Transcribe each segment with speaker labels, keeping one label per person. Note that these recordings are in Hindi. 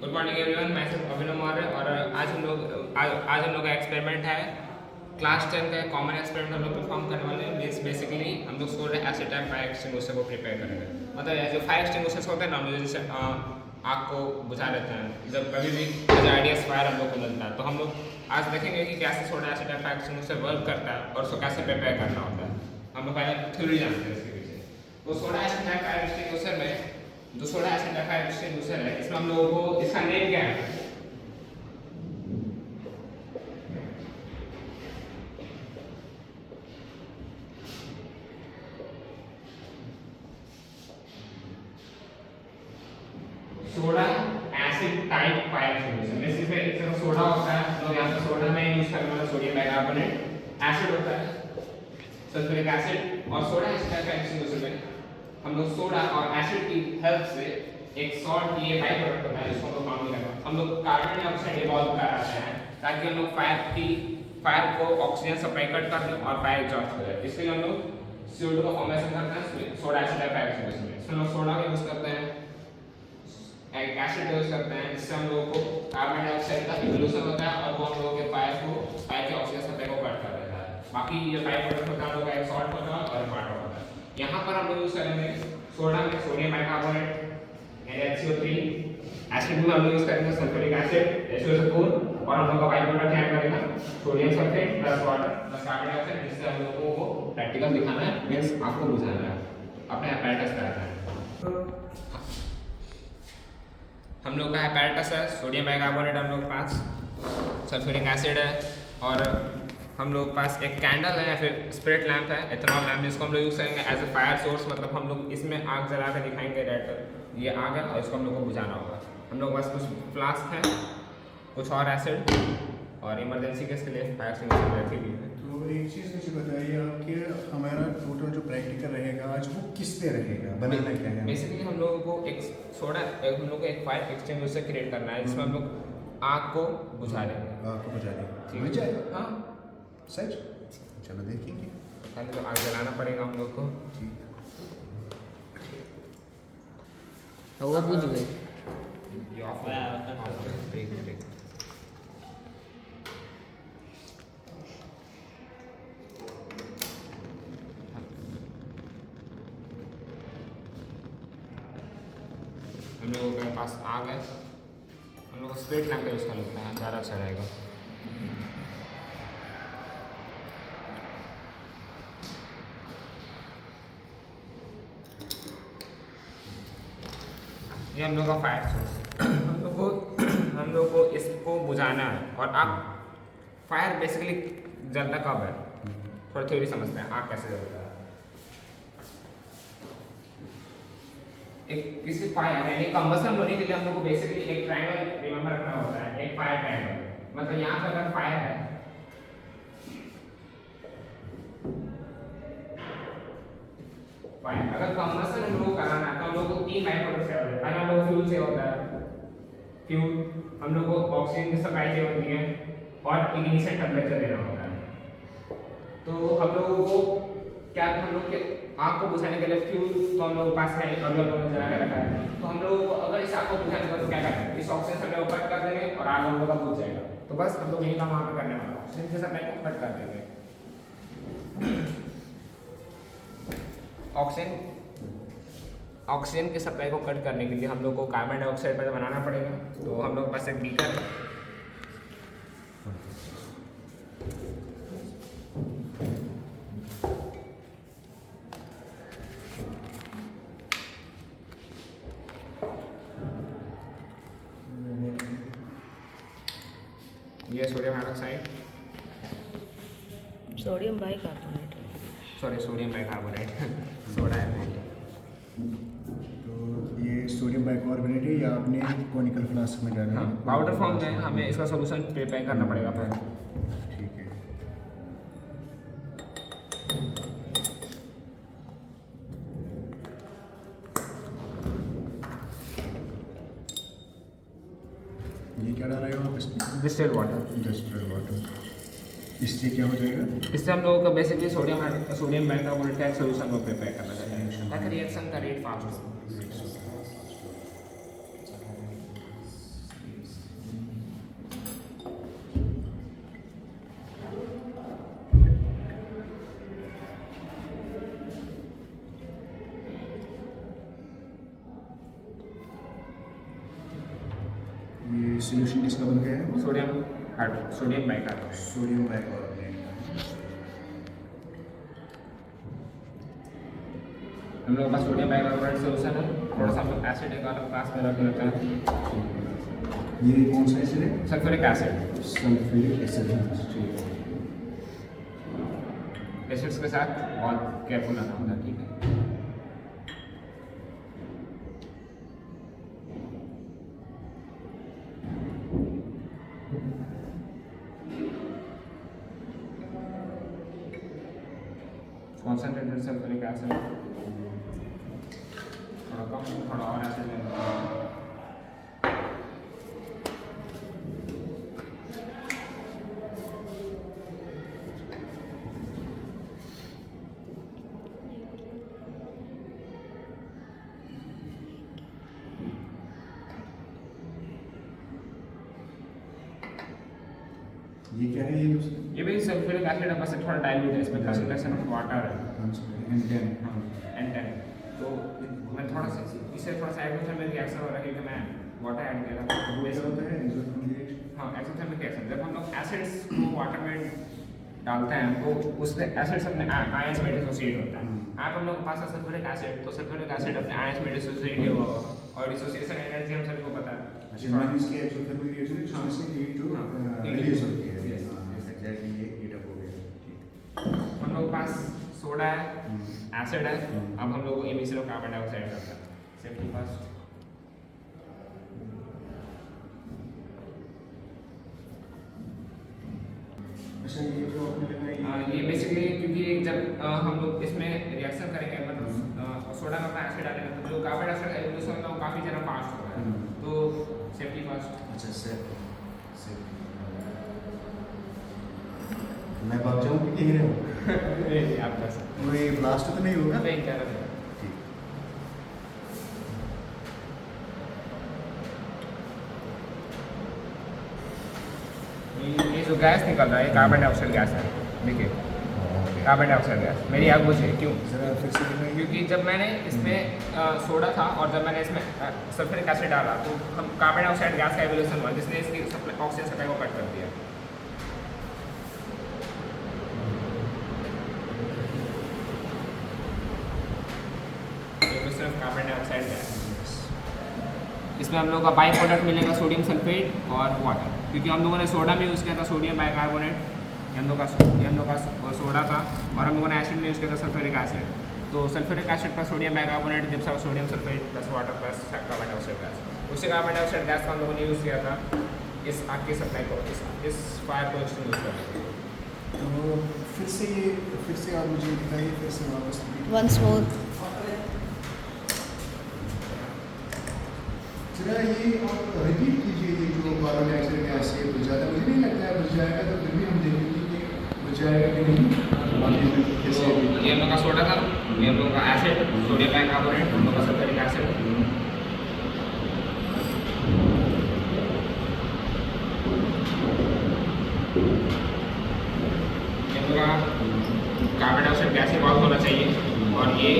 Speaker 1: गुड मॉर्निंग एवरीवन, मैं सिर्फ अभिनव मौर्य और आज हम लोग का एक्सपेरिमेंट है क्लास 10 का कॉमन एक्सपेरिमेंट हम लोग परफॉर्म करने वाले हैं। बेसिकली हम लोग सोडियम एसिटाइल फायर एक्सटिंग्विशर को प्रिपेयर करेंगे। मतलब जो फायर एक्सटिंग्विशर्स होते हैं ना, हम लोग जैसे आग को बुझा लेते हैं, जब कभी भी आइडियस फायर हम लोग को मिलता है, तो हम लोग आज देखेंगे कि कैसे sodium acetyl fire extinguisher work करता है और उसको कैसे प्रिपेयर करना होता है। हम लोग पहले थ्योरी जानते हैं इसके पीछे। तो सोडियम एसिटाइल फायर एक्सटिंग्विशर में जो सोडा एसिड फायर एक्सटिंग्विशर है, इसमें हम लोगों को इसका नेम क्या है? Soda acid type fire extinguisher. Basis पे एक तरह सोडा होता है, लोग यहाँ पे सोडा में यूज करने वाला सोडियम बाइकार्बोनेट, एसिड होता है सल्फ्यूरिक एसिड, और सोडा एसिड फायर एक्सटिंग्विशर में हम लोग सोडा और एसिड की हेल्प से एक सॉल्ट ये बाई प्रोडक्ट होता है, जिसको हम लोग पानी लगा हम लोग कार्बन डाइऑक्साइड इवॉल्व कराते हैं ताकि हम लोग फायर को ऑक्सीजन सप्लाई कट कर दें और फायर एग्जॉस्ट हो जाए। इसलिए हम लोग CO2 का फॉर्मेशन करते हैं सोडा एसिड फायर एक्सटिंग्विशर में। इसमें हम लोग सोडा का यूज करते हैं, एक एसिड यूज करते हैं, जिससे हम लोगों को कार्बन डाइऑक्साइड का इवोल्यूशन होता है और वो हम लोगों के फायर के ऑक्सीजन सप्लाई को कट कर देता है। बाकी ये बाई प्रोडक्ट होता है, हम लोग का एक सॉल्ट होता है और वाटर होता है। यहाँ पर हम लोग यूज करेंगे सोडा में सोडियम बाइकार्बोनेट HCO3, एसिड में हम लोग यूज करेंगे सल्फ्यूरिक एसिड HCO4, और हम लोग का बाई प्रोडक्ट क्या करेगा sodium sulphate plus water plus carbon dioxide, जिससे हम लोगों को प्रैक्टिकल दिखाना है, मींस आपको बुझाना है, अपने apparatus कराना है। हम लोग का apparatus है सोडियम बाइकार्बोनेट, हम लोग के पास सल्फ्यूरिक एसिड है, और हम लोग के पास एक कैंडल है या फिर स्पिरिट लैंप है, एथेनॉल लैंप, जिसको हम लोग यूज करेंगे एज ए फायर सोर्स। मतलब हम लोग इसमें आग जला कर दिखाएंगे डायरेक्ट ये आग है और इसको हम लोग को बुझाना होगा। हम लोग के पास कुछ फ्लास्क है, कुछ और एसिड, और इमरजेंसी केस के लिए फायर एक्सटिंग्विशर रखी हुई है।
Speaker 2: तो एक चीज़ मुझे बताइए आप कि हमारा टोटल जो प्रैक्टिकल रहेगा आज वो किस पे रहेगा, बनाना क्या है?
Speaker 1: बेसिकली हम लोगों को हम लोग को एक फायर एक्सटिंग्विशर क्रिएट करना है, जिसमें हम लोग आग को बुझा लेंगे।
Speaker 2: आग को बुझा देंगे,
Speaker 1: ठीक
Speaker 2: बुझ
Speaker 1: है?
Speaker 2: जाएगा?
Speaker 1: हाँ,
Speaker 2: सच? चलो देखेंगे।
Speaker 1: पहले तो आग जलाना पड़ेगा हम लोग को।
Speaker 2: ठीक।
Speaker 3: वो बुझ गई।
Speaker 1: ये ऑफ ब्रेक। हम लोगों के पास आग है, हम लोग स्पिरिट लैंप का यूज़ कर लेते हैं, ज़्यादा अच्छा रहेगा। ये हम लोग का फायर सोर्स। हम लोग को इसको बुझाना है। और आग फायर बेसिकली जलता कब है, थोड़ा थ्योरी समझते हैं आग कैसे जलता है। एक किसी फायर यानी कंबसन होने के लिए हम लोग को बेसिकली एक ट्रायंगल रिमेंबर रखना होता है, एक फायर ट्रायंगल। मतलब यहाँ पर अगर फायर है, फायर अगर कंबसन हम लोग कराना है तो हम लोग को 3 बाई प्रोडक्ट चाहिए होता है। पहला हम लोग फ्यूल चाहिए होता है, फ्यूल हम लोग को ऑक्सीजन की सप्लाई चाहिए होती है, और इग्निशन टेम्परेचर देना होता है। तो हम लोगों को क्या, हम लोग के आग को बुझाने के लिए फ्यूल तो हम लोगों के पास है, और हम लोगों ने जला के रखा है। तो हम लोगों को अगर इस आग को बुझाने के बाद क्या करेंगे, इस ऑक्सीजन सप्लाई को कट कर देंगे और आग हम लोग का बुझ जाएगा। तो बस हम लोग यही काम वहाँ पे करने वाला है, ऑक्सीजन की सप्लाई को कट कर देंगे। ऑक्सीजन की सप्लाई को कट करने के लिए हम लोग को कार्बन डाइऑक्साइड पहले बनाना पड़ेगा। तो हम लोग के पास एक बीकर है, ये sodium hydroxide,
Speaker 3: sodium bicarbonate.
Speaker 1: Sorry sodium bicarbonate soda है।
Speaker 2: तो ये सोडियम बाइकार्बोनेट है या आपने कॉनिकल फ्लास्क में डाला?
Speaker 1: हाँ, पाउडर फॉर्म में हमें इसका सोल्यूशन प्रिपेयर करना पड़ेगा पहले।
Speaker 2: ठीक है। ये क्या डाल रहे हो आप इसमें?
Speaker 1: Distilled water.
Speaker 2: Distilled water. इससे क्या हो जाएगा?
Speaker 1: इससे हम लोगों का बेसिकली सोडियम बाइकार्बोनेट का एक सोल्यूशन को प्रिपेयर करना चाहिए ताकि रिएक्शन का रेट फास्ट हो।
Speaker 2: ये सोल्यूशन किसका बन गया है?
Speaker 1: Sodium bicarbonate.
Speaker 2: Sodium bicarbonate.
Speaker 1: हम लोग के पास सोडियम बाइकार्बोनेट सोल्यूशन है, थोड़ा सा हम लोग एसिड एक अलग पास में रख लेते हैं।
Speaker 2: ये कौन सा एसिड है?
Speaker 1: Sulphuric acid.
Speaker 2: Sulphuric acid. ठीक है।
Speaker 1: एसिड्स के साथ बहुत केयरफुल रहना होता है, ठीक है। कॉन्सेंट्रेटेड सल्फ्यूरिक एसिड थोड़ा कम, थोड़ा और एसिड लेना है।
Speaker 2: ये क्या है ये दूसरा?
Speaker 1: ये भी सल्फ्यूरिक एसिड है, बस थोड़ा डाइल्यूट है, इसमें कंसंट्रेशन ऑफ वाटर है N10। तो मैं थोड़ा सा इससे थोड़ा सा एक्सोथर्मिक रिएक्शन हो रहा है, क्योंकि मैं वाटर ऐड किया था।
Speaker 2: वो ऐसा होता है एक्सोथर्मिक रिएक्शन।
Speaker 1: हाँ, एक्सोथर्मिक रिएक्शन जब हम लोग एसिड्स को वाटर में डालते हैं तो उससे एसिड्स अपने आयंस में डिसोसिएट होता है। आप हम लोग के पास सल्फ्यूरिक एसिड, तो सल्फ्यूरिक एसिड अपने आयंस में डिसोसिएट हुआ होगा, और डिसोसिएशन एनर्जी हम सभी को पता है।
Speaker 2: अच्छा, मैंने इसके एक्सोथर्मिक रिएक्शन इसमें से हीट जो रिलीज होती है। एग्जैक्टली ये हीट अप हो गया। ठीक।
Speaker 1: हम लोग के पास सोडा है, एसिड है, अब हम लोग इमिशन ऑफ कार्बन डाइऑक्साइड करते हैं। Safety first.
Speaker 2: अच्छा, ये जो आपने लगाया
Speaker 1: ये बेसिकली क्योंकि जब हम लोग इसमें रिएक्शन करेंगे, मतलब सोडा में अपना एसिड डालेंगे, तो जो कार्बन डाइऑक्साइड का एवोल्यूशन होता है वो काफ़ी ज़्यादा फास्ट होता है। तो सेफ्टी फर्स्ट।
Speaker 2: अच्छा सर, मैं भाग जाऊँ कि गिरे हूँ?
Speaker 1: आप कर सकते
Speaker 2: वो ये ब्लास्ट तो नहीं होगा?
Speaker 1: हैं। नहीं, क्या रहा है।
Speaker 2: ठीक।
Speaker 1: ये जो गैस निकल रहा है, कार्बन डाइऑक्साइड गैस है। देखिए, कार्बन डाइऑक्साइड गैस। मेरी आग बुझे क्यों?
Speaker 2: जरा फिर से दिखाइए।
Speaker 1: क्योंकि जब मैंने इसमें सोडा था और जब मैंने इसमें सल्फ्यूरिक एसिड डाला, तो हम कार्बन डाइऑक्साइड गैस का एवोल्यूशन हुआ, जिसने इसकी ऑक्सीजन सप्लाई को कट कर दिया। कार्बन डाइऑक्साइड गैस, इसमें हम लोग का बाई प्रोडक्ट मिलेगा सोडियम सल्फेट और वाटर, क्योंकि हम लोगों ने सोडा में यूज़ किया था सोडियम बाइकार्बोनेट, हम लोग का सोडा था, और हम लोगों ने एसिड में यूज़ किया था सल्फ्यूरिक एसिड। तो sulphuric acid plus sodium bicarbonate जब सब sodium sulphate plus water plus carbon dioxide gas, उसी कार्बन डाइऑक्साइड गैस का हम लोगों ने यूज़ किया था इस आग की सप्लाई को, इस फायर को एक्सटिंग्विश करने के लिए।
Speaker 2: तो फिर से आप मुझे दिखाइए, फिर से वापस
Speaker 3: Once more.
Speaker 2: जरा ये आप रिपीट कीजिए, ये जो कार्बन डाइऑक्साइड गैस है बुझ जाता है, मुझे नहीं लगता है बुझ जाएगा, तो फिर भी हम देखेंगे कि बुझ जाएगा कि नहीं। बाकी में कैसे
Speaker 1: ये हम लोग का सोडा था, ये हम लोग का एसिड सोडियम बाइकार्बोनेट, हम लोग का सल्फ्यूरिक एसिड। ये हम लोग का कार्बन डाइऑक्साइड गैस इवॉल्व होना चाहिए, और ये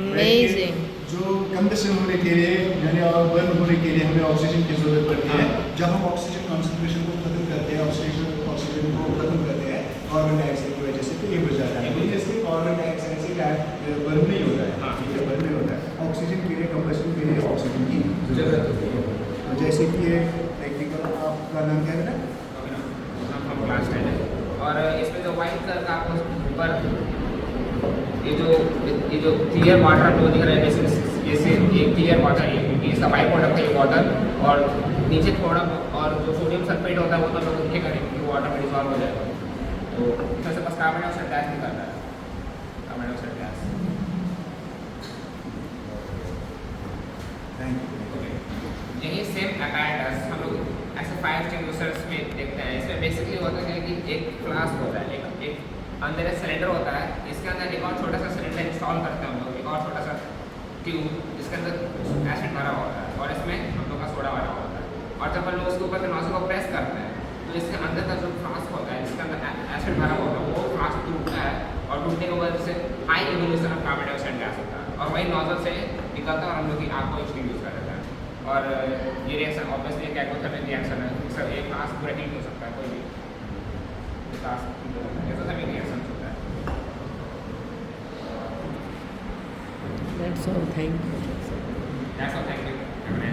Speaker 3: Amazing.
Speaker 2: जो कंडक्शन होने के लिए यानी बर्न होने के लिए हमें ऑक्सीजन की जरूरत पड़ती है। जब हम ऑक्सीजन कॉन्सेंट्रेशन को खत्म करते हैं, ऑक्सीजन को खत्म करते हैं कार्बन डाइऑक्साइड की वजह से, तो ये बुझ जाता है। जैसे कार्बन डाइऑक्साइड से क्या बर्न नहीं होता है, ठीक है, बर्न नहीं होता है। ऑक्सीजन के लिए, कंबशन के लिए ऑक्सीजन की जरूरत होती है। तो जैसे कि ये प्रैक्टिकल, आपका नाम क्या है ना?
Speaker 1: हम क्लास 10 है, और इसमें जो वाइट कलर का आपको ऊपर ये जो क्लियर वाटर आपको दिख रहा है, जैसे ये क्लियर वाटर है, क्योंकि इसका बाई प्रोडक्ट है वाटर, और नीचे थोड़ा और जो सोडियम सल्फेट होता है वो तो लोग दिखेगा नहीं, क्योंकि वाटर में डिसॉल्व हो जाएगा। तो इसमें से बस कार्बन डाइऑक्साइड गैस निकल रहा है, carbon dioxide gas.
Speaker 2: Thank you.
Speaker 1: यही सेम apparatus हम लोग ऐसे फायर एक्सटिंग्विशर्स में देखते हैं। इसमें बेसिकली होता है कि एक फ्लास्क होता है, एक अंदर एक सिलेंडर होता है, इसके अंदर एक और छोटा सा सिलेंडर इंस्टॉल करते हैं हम लोग, एक और छोटा सा ट्यूब जिसके अंदर एसिड भरा होता है, और इसमें हम लोग का सोडा भरा होता है, और जब हम लोग उसके ऊपर से नोजल को प्रेस करते हैं, तो इसके अंदर का जो फ्लास्क होता है जिसके अंदर एसिड भरा होता है, वो फ्लास्क टूटता है, और टूटने की वजह से high evolution of carbon dioxide gas होता है और वही नोजल से निकलता है और हम लोग की आँख को इसलिए यूज़ कर देता है। और ये रिएक्शन ऑब्वियसली एक एक्वोथर्मिक रिएक्शन है, सर एक फ्लास्क पूरा हीट हो सकता है, कोई भी फ्लास्क हीट हो सकता है, ऐसा सभी रिएक्शन होता है।
Speaker 3: That's all. Thank you.
Speaker 1: That's all, thank you.